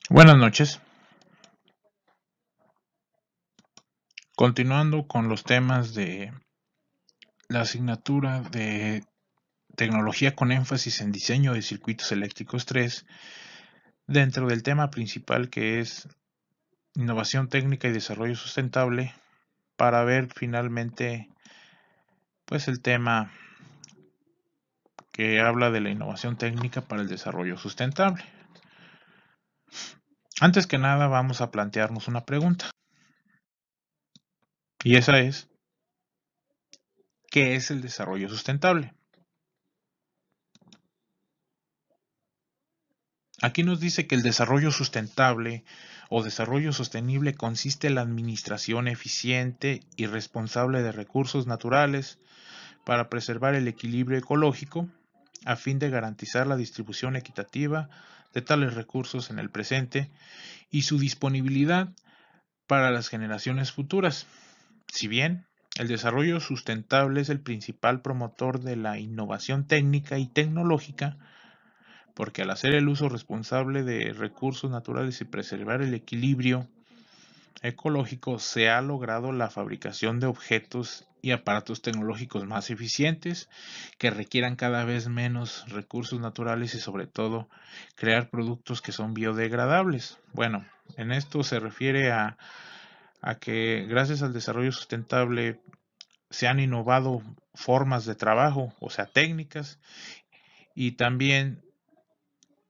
Buenas noches. Continuando con los temas de la asignatura de Tecnología con énfasis en diseño de circuitos eléctricos 3, dentro del tema principal que es innovación técnica y desarrollo sustentable, para ver finalmente pues el tema que habla de la innovación técnica para el desarrollo sustentable. Antes que nada vamos a plantearnos una pregunta. Y esa es, ¿qué es el desarrollo sustentable? Aquí nos dice que el desarrollo sustentable o desarrollo sostenible consiste en la administración eficiente y responsable de recursos naturales para preservar el equilibrio ecológico a fin de garantizar la distribución equitativa de tales recursos en el presente y su disponibilidad para las generaciones futuras. Si bien el desarrollo sustentable es el principal promotor de la innovación técnica y tecnológica, porque al hacer el uso responsable de recursos naturales y preservar el equilibrio ecológico, se ha logrado la fabricación de objetos y aparatos tecnológicos más eficientes, que requieran cada vez menos recursos naturales y sobre todo crear productos que son biodegradables. Bueno, en esto se refiere a que gracias al desarrollo sustentable se han innovado formas de trabajo, o sea, técnicas, y también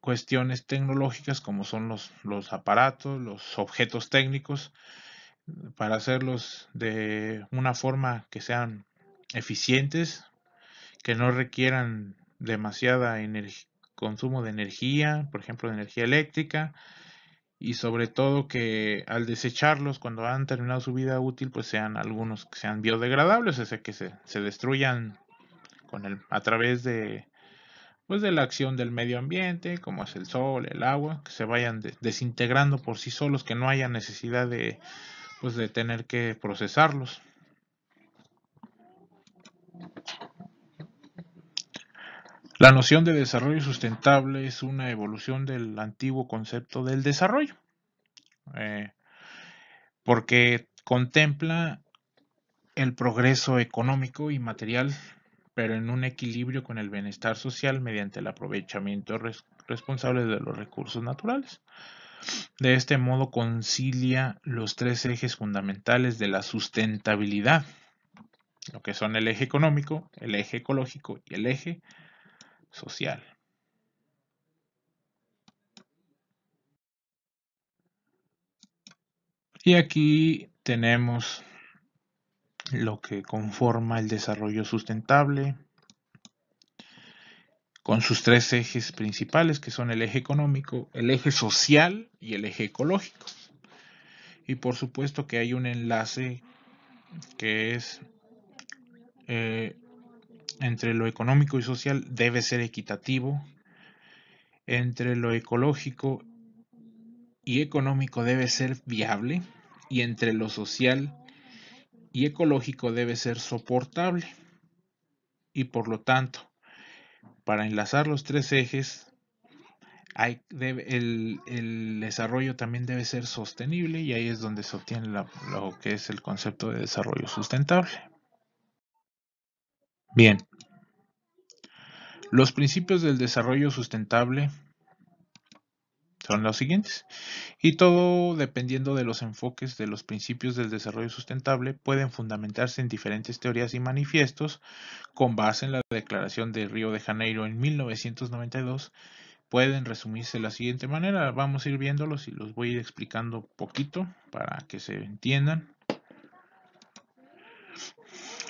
cuestiones tecnológicas como son los aparatos, los objetos técnicos, para hacerlos de una forma que sean eficientes, que no requieran demasiada consumo de energía, por ejemplo de energía eléctrica, y sobre todo que al desecharlos cuando han terminado su vida útil, pues sean algunos que sean biodegradables, o sea que se destruyan a través de pues de la acción del medio ambiente, como es el sol, el agua, que se vayan desintegrando por sí solos, que no haya necesidad de, pues, de tener que procesarlos. La noción de desarrollo sustentable es una evolución del antiguo concepto del desarrollo, porque contempla el progreso económico y material, pero en un equilibrio con el bienestar social mediante el aprovechamiento responsable de los recursos naturales. De este modo concilia los tres ejes fundamentales de la sustentabilidad, lo que son el eje económico, el eje ecológico y el eje social. Y aquí tenemos lo que conforma el desarrollo sustentable, con sus tres ejes principales, que son el eje económico, el eje social y el eje ecológico. Y por supuesto que hay un enlace que es entre lo económico y social debe ser equitativo, entre lo ecológico y económico debe ser viable, y entre lo social y ecológico debe ser soportable. Y por lo tanto, para enlazar los tres ejes, el desarrollo también debe ser sostenible, y ahí es donde se obtiene lo que es el concepto de desarrollo sustentable. Bien, los principios del desarrollo sustentable son los siguientes, y todo dependiendo de los enfoques de los principios del desarrollo sustentable pueden fundamentarse en diferentes teorías y manifiestos con base en la Declaración de Río de Janeiro en 1992. Pueden resumirse de la siguiente manera. Vamos a ir viéndolos y los voy a ir explicando poquito para que se entiendan.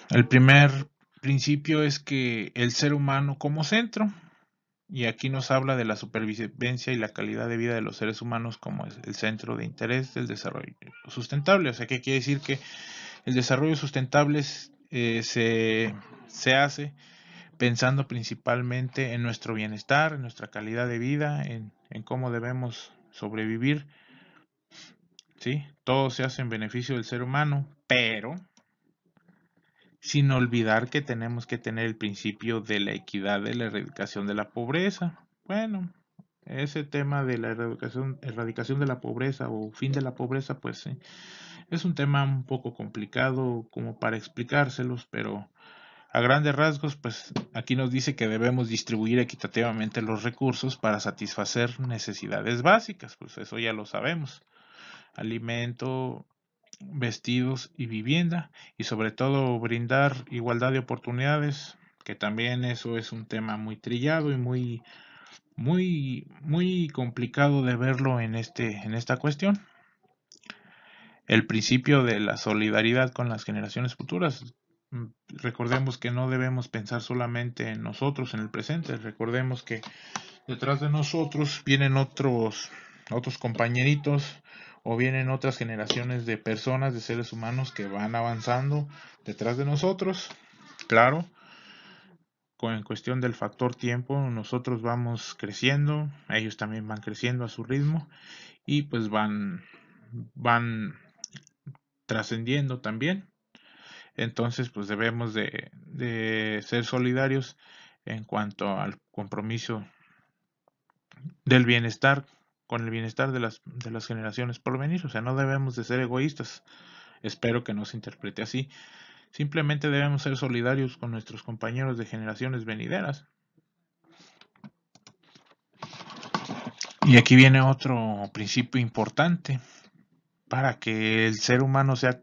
El primer principio es que el ser humano como centro, y aquí nos habla de la supervivencia y la calidad de vida de los seres humanos como es el centro de interés del desarrollo sustentable. O sea, que quiere decir que el desarrollo sustentable se hace pensando principalmente en nuestro bienestar, en nuestra calidad de vida, en cómo debemos sobrevivir. ¿Sí? Todo se hace en beneficio del ser humano, pero sin olvidar que tenemos que tener el principio de la equidad, de la erradicación de la pobreza, bueno, ese tema de la erradicación de la pobreza o fin de la pobreza, pues es un tema un poco complicado como para explicárselos, pero a grandes rasgos, pues aquí nos dice que debemos distribuir equitativamente los recursos para satisfacer necesidades básicas, pues eso ya lo sabemos: alimento, vestidos y vivienda, y sobre todo brindar igualdad de oportunidades, que también eso es un tema muy trillado y muy complicado de verlo en esta cuestión. El principio de la solidaridad con las generaciones futuras. Recordemos que no debemos pensar solamente en nosotros, en el presente. Recordemos que detrás de nosotros vienen otros compañeritos, o vienen otras generaciones de personas, de seres humanos que van avanzando detrás de nosotros. Claro, en cuestión del factor tiempo, nosotros vamos creciendo, ellos también van creciendo a su ritmo, y pues van trascendiendo también. Entonces, pues debemos de ser solidarios en cuanto al compromiso del bienestar, con el bienestar de las generaciones por venir. O sea, no debemos de ser egoístas. Espero que no se interprete así. Simplemente debemos ser solidarios con nuestros compañeros de generaciones venideras. Y aquí viene otro principio importante. Para que el ser humano sea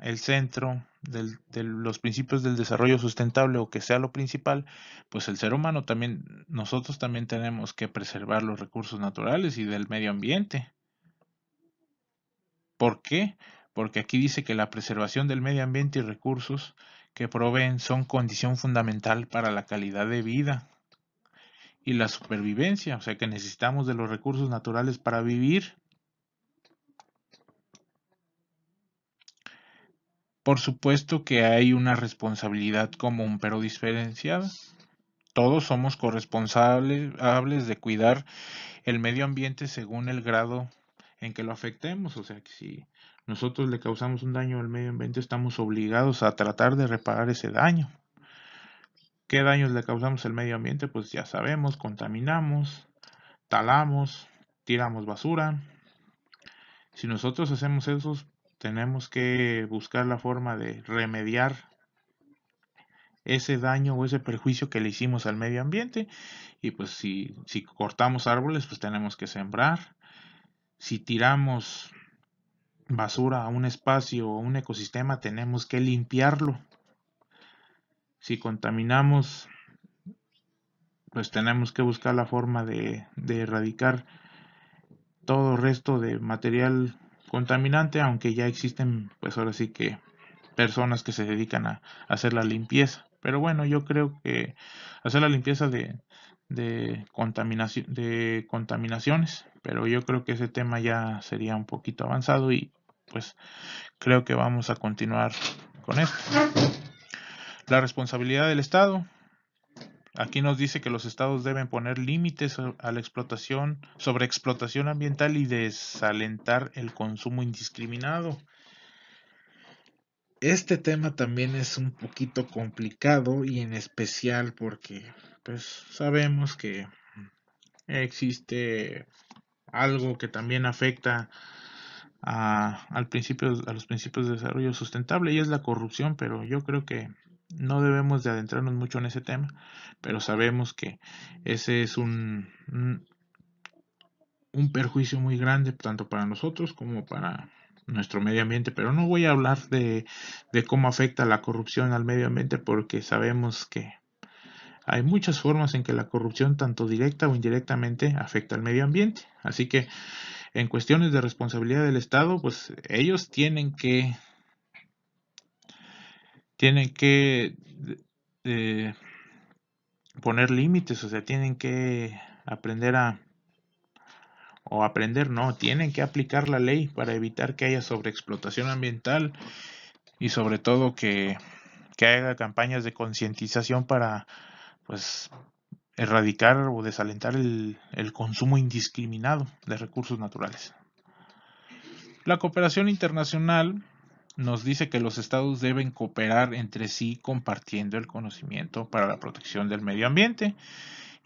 el centro de los principios del desarrollo sustentable, o que sea lo principal, pues el ser humano también, nosotros también tenemos que preservar los recursos naturales y del medio ambiente. ¿Por qué? Porque aquí dice que la preservación del medio ambiente y recursos que proveen son condición fundamental para la calidad de vida y la supervivencia, o sea que necesitamos de los recursos naturales para vivir. Por supuesto que hay una responsabilidad común pero diferenciada. Todos somos corresponsables de cuidar el medio ambiente según el grado en que lo afectemos. O sea que si nosotros le causamos un daño al medio ambiente, estamos obligados a tratar de reparar ese daño. ¿Qué daños le causamos al medio ambiente? Pues ya sabemos: contaminamos, talamos, tiramos basura. Si nosotros hacemos eso, tenemos que buscar la forma de remediar ese daño o ese perjuicio que le hicimos al medio ambiente. Y pues si cortamos árboles, pues tenemos que sembrar. Si tiramos basura a un espacio o un ecosistema, tenemos que limpiarlo. Si contaminamos, pues tenemos que buscar la forma de erradicar todo resto de material contaminante, aunque ya existen, pues ahora sí que, personas que se dedican a hacer la limpieza. Pero bueno, yo creo que hacer la limpieza de contaminaciones, pero yo creo que ese tema ya sería un poquito avanzado, y pues creo que vamos a continuar con esto. La responsabilidad del Estado. Aquí nos dice que los estados deben poner límites a la sobreexplotación ambiental, y desalentar el consumo indiscriminado. Este tema también es un poquito complicado, y en especial porque pues sabemos que existe algo que también afecta a los principios de desarrollo sustentable, y es la corrupción. Pero yo creo que no debemos de adentrarnos mucho en ese tema, pero sabemos que ese es un perjuicio muy grande, tanto para nosotros como para nuestro medio ambiente. Pero no voy a hablar de cómo afecta la corrupción al medio ambiente, porque sabemos que hay muchas formas en que la corrupción, tanto directa o indirectamente, afecta al medio ambiente. Así que en cuestiones de responsabilidad del Estado, pues ellos tienen que poner límites. O sea, tienen que tienen que aplicar la ley para evitar que haya sobreexplotación ambiental, y sobre todo que haga campañas de concientización para pues erradicar o desalentar el consumo indiscriminado de recursos naturales. La cooperación internacional nos dice que los estados deben cooperar entre sí, compartiendo el conocimiento para la protección del medio ambiente,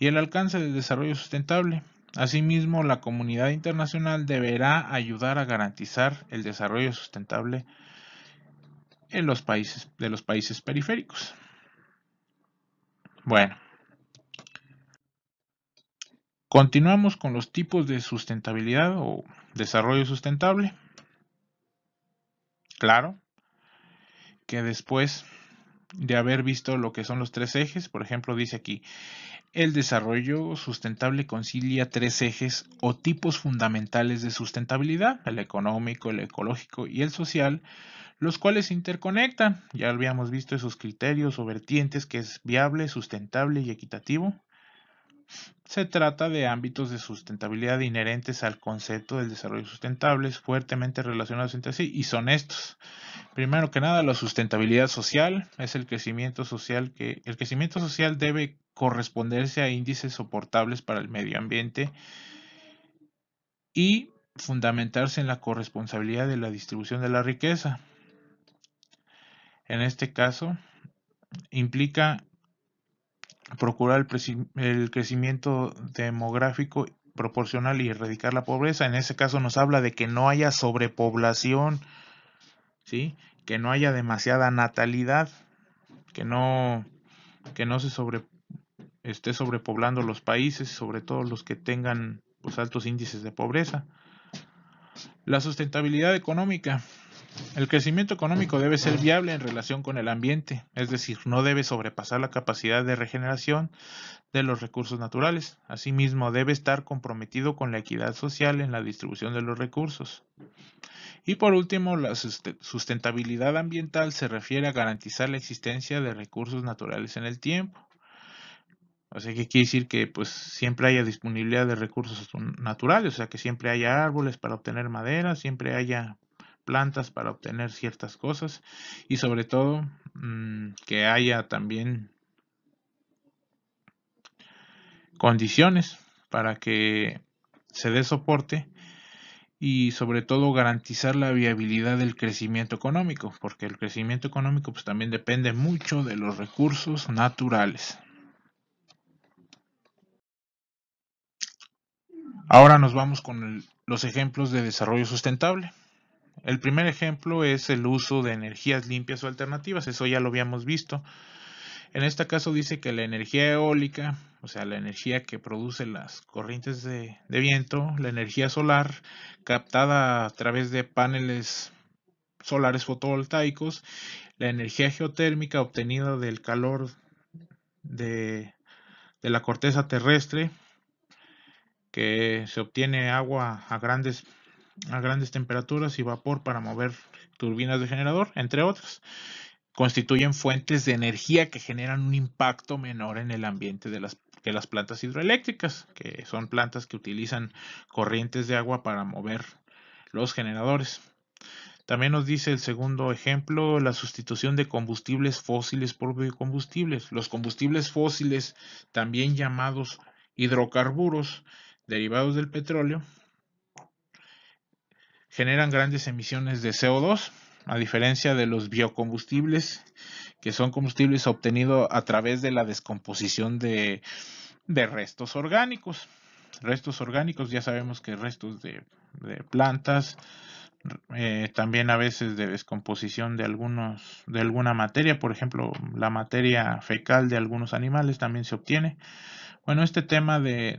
y el alcance del desarrollo sustentable. Asimismo, la comunidad internacional deberá ayudar a garantizar el desarrollo sustentable en los países periféricos. Bueno, continuamos con los tipos de sustentabilidad o desarrollo sustentable. Claro que después de haber visto lo que son los tres ejes, por ejemplo, dice aquí, el desarrollo sustentable concilia tres ejes o tipos fundamentales de sustentabilidad, el económico, el ecológico y el social, los cuales se interconectan. Ya habíamos visto esos criterios o vertientes que es viable, sustentable y equitativo. Se trata de ámbitos de sustentabilidad inherentes al concepto del desarrollo sustentable, fuertemente relacionados entre sí, y son estos. Primero que nada, la sustentabilidad social es el crecimiento social debe corresponderse a índices soportables para el medio ambiente y fundamentarse en la corresponsabilidad de la distribución de la riqueza. En este caso, implica procurar el crecimiento demográfico proporcional y erradicar la pobreza. En ese caso nos habla de que no haya sobrepoblación, ¿sí? Que no haya demasiada natalidad, que no esté sobrepoblando los países, sobre todo los que tengan pues, altos índices de pobreza. La sustentabilidad económica. El crecimiento económico debe ser viable en relación con el ambiente, es decir, no debe sobrepasar la capacidad de regeneración de los recursos naturales. Asimismo, debe estar comprometido con la equidad social en la distribución de los recursos. Y por último, la sustentabilidad ambiental se refiere a garantizar la existencia de recursos naturales en el tiempo. O sea, que quiere decir que pues siempre haya disponibilidad de recursos naturales, o sea, que siempre haya árboles para obtener madera, siempre haya plantas para obtener ciertas cosas y sobre todo que haya también condiciones para que se dé soporte y sobre todo garantizar la viabilidad del crecimiento económico, porque el crecimiento económico pues también depende mucho de los recursos naturales. Ahora nos vamos con los ejemplos de desarrollo sustentable. El primer ejemplo es el uso de energías limpias o alternativas, eso ya lo habíamos visto. En este caso dice que la energía eólica, o sea, la energía que produce las corrientes de viento, la energía solar captada a través de paneles solares fotovoltaicos, la energía geotérmica obtenida del calor de la corteza terrestre, que se obtiene agua a grandes temperaturas y vapor para mover turbinas de generador, entre otras, constituyen fuentes de energía que generan un impacto menor en el ambiente que las plantas hidroeléctricas, que son plantas que utilizan corrientes de agua para mover los generadores. También nos dice el segundo ejemplo, la sustitución de combustibles fósiles por biocombustibles. Los combustibles fósiles, también llamados hidrocarburos, derivados del petróleo, generan grandes emisiones de CO2, a diferencia de los biocombustibles, que son combustibles obtenidos a través de la descomposición de restos orgánicos. Restos orgánicos, ya sabemos que restos de plantas, también a veces de descomposición de alguna materia, por ejemplo, la materia fecal de algunos animales también se obtiene. Bueno, este tema de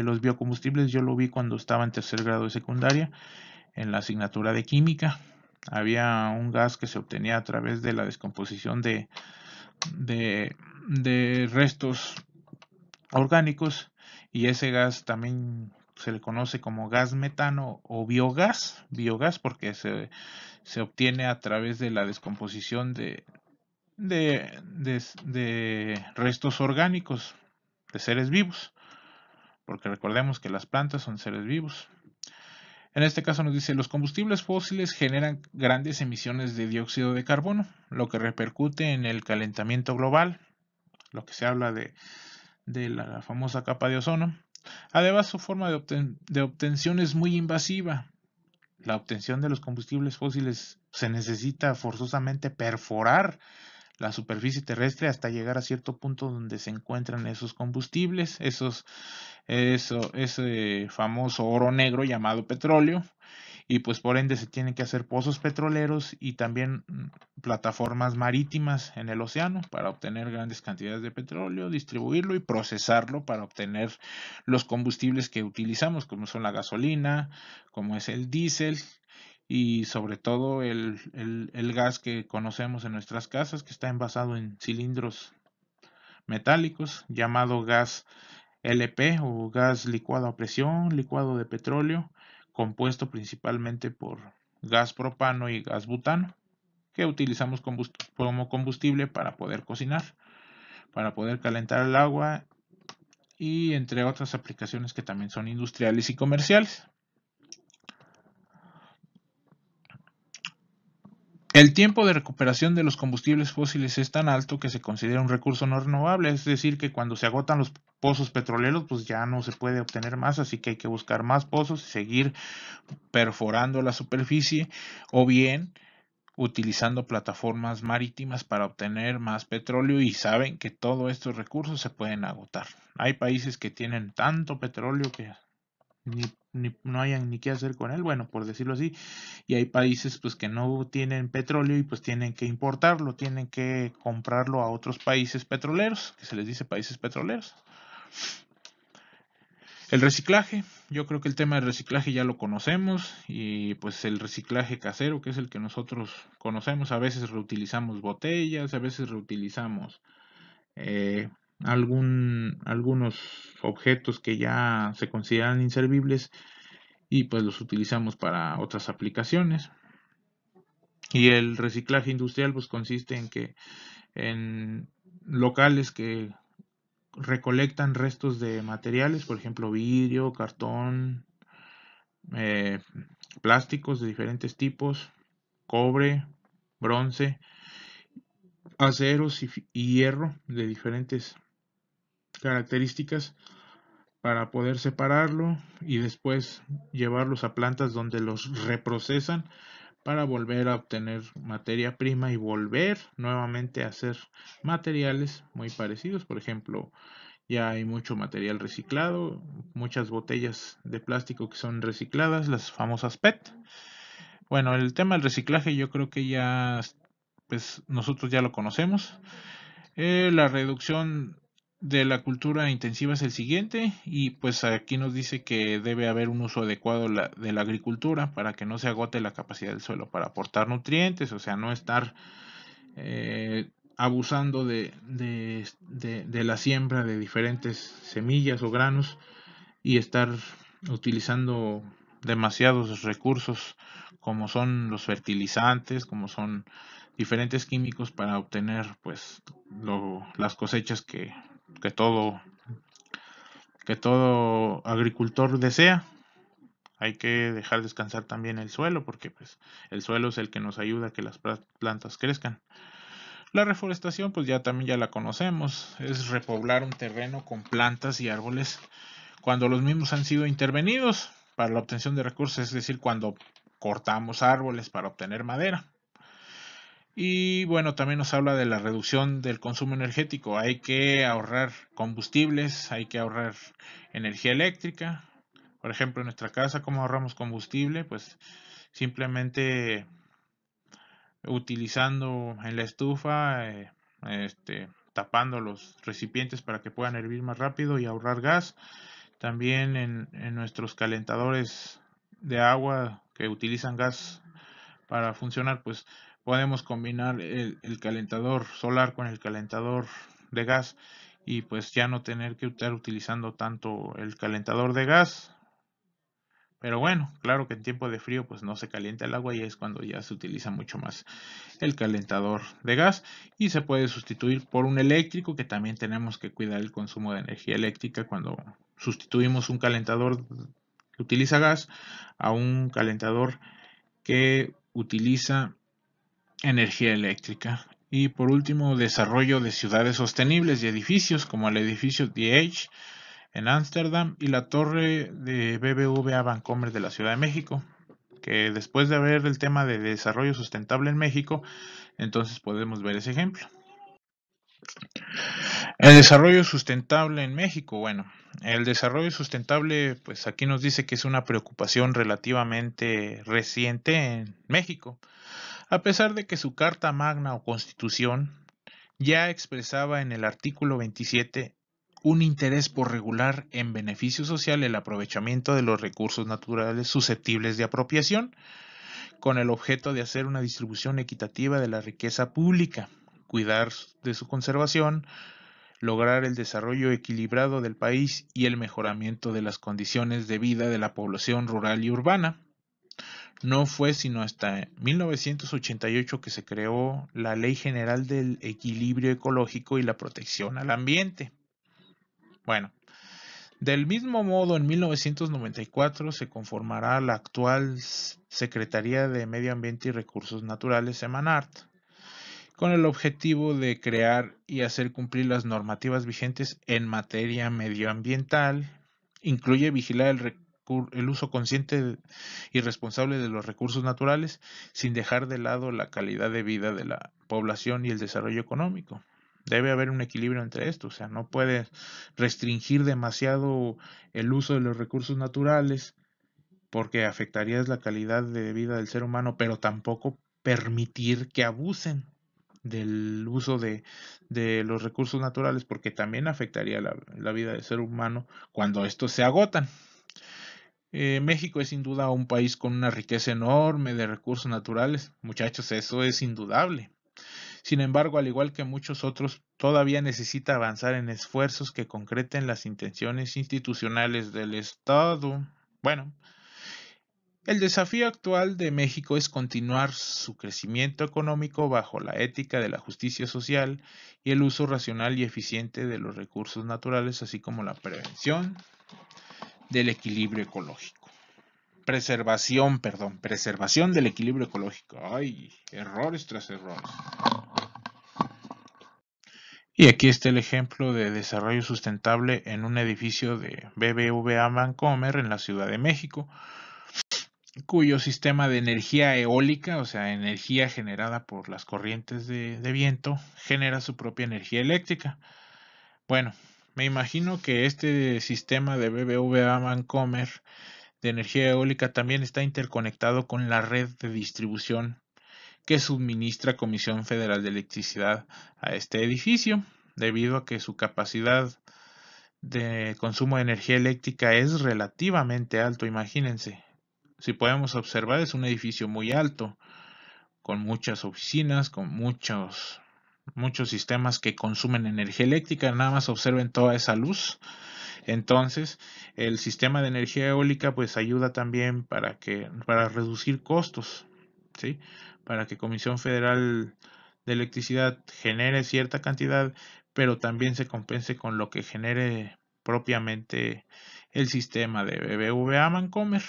los biocombustibles yo lo vi cuando estaba en tercer grado de secundaria, en la asignatura de química. Había un gas que se obtenía a través de la descomposición de restos orgánicos y ese gas también se le conoce como gas metano o biogás porque se obtiene a través de la descomposición de restos orgánicos de seres vivos, porque recordemos que las plantas son seres vivos. En este caso nos dice, los combustibles fósiles generan grandes emisiones de dióxido de carbono, lo que repercute en el calentamiento global, lo que se habla de la famosa capa de ozono. Además, su forma de obtención es muy invasiva. La obtención de los combustibles fósiles se necesita forzosamente perforar la superficie terrestre hasta llegar a cierto punto donde se encuentran esos combustibles, ese famoso oro negro llamado petróleo, y pues por ende se tienen que hacer pozos petroleros y también plataformas marítimas en el océano para obtener grandes cantidades de petróleo, distribuirlo y procesarlo para obtener los combustibles que utilizamos, como son la gasolina, como es el diésel y sobre todo el gas que conocemos en nuestras casas, que está envasado en cilindros metálicos, llamado gas LP o gas licuado a presión, licuado de petróleo, compuesto principalmente por gas propano y gas butano, que utilizamos como combustible para poder cocinar, para poder calentar el agua y entre otras aplicaciones que también son industriales y comerciales. El tiempo de recuperación de los combustibles fósiles es tan alto que se considera un recurso no renovable, es decir, que cuando se agotan los pozos petroleros, pues ya no se puede obtener más, así que hay que buscar más pozos y seguir perforando la superficie o bien utilizando plataformas marítimas para obtener más petróleo, y saben que todos estos recursos se pueden agotar. Hay países que tienen tanto petróleo que no hayan ni qué hacer con él, bueno, por decirlo así, y hay países pues que no tienen petróleo y pues tienen que importarlo, tienen que comprarlo a otros países petroleros, que se les dice países petroleros. El reciclaje, yo creo que el tema del reciclaje ya lo conocemos, y pues el reciclaje casero, que es el que nosotros conocemos, a veces reutilizamos botellas, a veces reutilizamos algunos objetos que ya se consideran inservibles y pues los utilizamos para otras aplicaciones. Y el reciclaje industrial pues consiste en que en locales que recolectan restos de materiales, por ejemplo vidrio, cartón, plásticos de diferentes tipos, cobre, bronce, aceros y hierro de diferentes características, para poder separarlo y después llevarlos a plantas donde los reprocesan para volver a obtener materia prima y volver nuevamente a hacer materiales muy parecidos. Por ejemplo, ya hay mucho material reciclado, muchas botellas de plástico que son recicladas, las famosas PET. Bueno, el tema del reciclaje yo creo que ya, pues nosotros ya lo conocemos. La reducción de la cultura intensiva es el siguiente, y pues aquí nos dice que debe haber un uso adecuado de la agricultura para que no se agote la capacidad del suelo para aportar nutrientes, o sea, no estar abusando de la siembra de diferentes semillas o granos y estar utilizando demasiados recursos como son los fertilizantes, como son diferentes químicos para obtener pues las cosechas que todo agricultor desea. Hay que dejar descansar también el suelo, porque pues el suelo es el que nos ayuda a que las plantas crezcan. La reforestación pues ya también ya la conocemos, es repoblar un terreno con plantas y árboles cuando los mismos han sido intervenidos para la obtención de recursos, es decir, cuando cortamos árboles para obtener madera. Y bueno, también nos habla de la reducción del consumo energético. Hay que ahorrar combustibles, hay que ahorrar energía eléctrica. Por ejemplo, en nuestra casa, ¿cómo ahorramos combustible? Pues simplemente utilizando en la estufa, tapando los recipientes para que puedan hervir más rápido y ahorrar gas. También en nuestros calentadores de agua que utilizan gas para funcionar, pues podemos combinar el calentador solar con el calentador de gas, y pues ya no tener que estar utilizando tanto el calentador de gas. Pero bueno, claro que en tiempo de frío pues no se calienta el agua y es cuando ya se utiliza mucho más el calentador de gas, y se puede sustituir por un eléctrico, que también tenemos que cuidar el consumo de energía eléctrica cuando sustituimos un calentador que utiliza gas a un calentador que utiliza energía eléctrica. Y por último, desarrollo de ciudades sostenibles y edificios como el edificio The Edge en Ámsterdam y la torre de BBVA Bancomer de la Ciudad de México, que después de ver el tema de desarrollo sustentable en México, entonces podemos ver ese ejemplo. El desarrollo sustentable en México. Bueno, el desarrollo sustentable, pues aquí nos dice que es una preocupación relativamente reciente en México, a pesar de que su Carta Magna o Constitución ya expresaba en el artículo 27 un interés por regular en beneficio social el aprovechamiento de los recursos naturales susceptibles de apropiación, con el objeto de hacer una distribución equitativa de la riqueza pública, cuidar de su conservación, lograr el desarrollo equilibrado del país y el mejoramiento de las condiciones de vida de la población rural y urbana. No fue sino hasta 1988 que se creó la Ley General del Equilibrio Ecológico y la Protección al Ambiente. Bueno, del mismo modo, en 1994 se conformará la actual Secretaría de Medio Ambiente y Recursos Naturales, Semanart, con el objetivo de crear y hacer cumplir las normativas vigentes en materia medioambiental. Incluye vigilar el uso consciente y responsable de los recursos naturales, sin dejar de lado la calidad de vida de la población y el desarrollo económico. Debe haber un equilibrio entre esto, o sea, no puede restringir demasiado el uso de los recursos naturales porque afectaría la calidad de vida del ser humano, pero tampoco permitir que abusen del uso de los recursos naturales, porque también afectaría la vida del ser humano cuando estos se agotan. México es sin duda un país con una riqueza enorme de recursos naturales, muchachos, eso es indudable. Sin embargo, al igual que muchos otros, todavía necesita avanzar en esfuerzos que concreten las intenciones institucionales del Estado. Bueno, el desafío actual de México es continuar su crecimiento económico bajo la ética de la justicia social y el uso racional y eficiente de los recursos naturales, así como la prevención del equilibrio ecológico. Preservación del equilibrio ecológico. Ay, errores tras errores. Y aquí está el ejemplo de desarrollo sustentable en un edificio de BBVA Bancomer en la Ciudad de México, cuyo sistema de energía eólica, o sea, energía generada por las corrientes de viento, genera su propia energía eléctrica. Bueno, me imagino que este sistema de BBVA Bancomer de energía eólica también está interconectado con la red de distribución que suministra Comisión Federal de Electricidad a este edificio, debido a que su capacidad de consumo de energía eléctrica es relativamente alto, imagínense. Si podemos observar, es un edificio muy alto, con muchas oficinas, con muchos sistemas que consumen energía eléctrica. Nada más observen toda esa luz. Entonces, el sistema de energía eólica pues ayuda también para reducir costos, ¿sí? Para que Comisión Federal de Electricidad genere cierta cantidad, pero también se compense con lo que genere propiamente el sistema de BBVA Bancomer.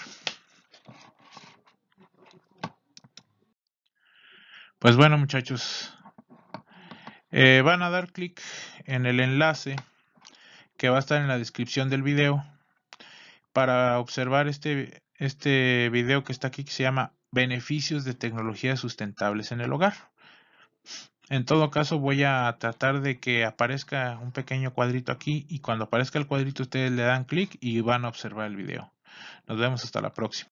Pues bueno, muchachos, van a dar clic en el enlace que va a estar en la descripción del video para observar este video que está aquí, que se llama Beneficios de tecnologías sustentables en el hogar. En todo caso, voy a tratar de que aparezca un pequeño cuadrito aquí, y cuando aparezca el cuadrito ustedes le dan clic y van a observar el video. Nos vemos hasta la próxima.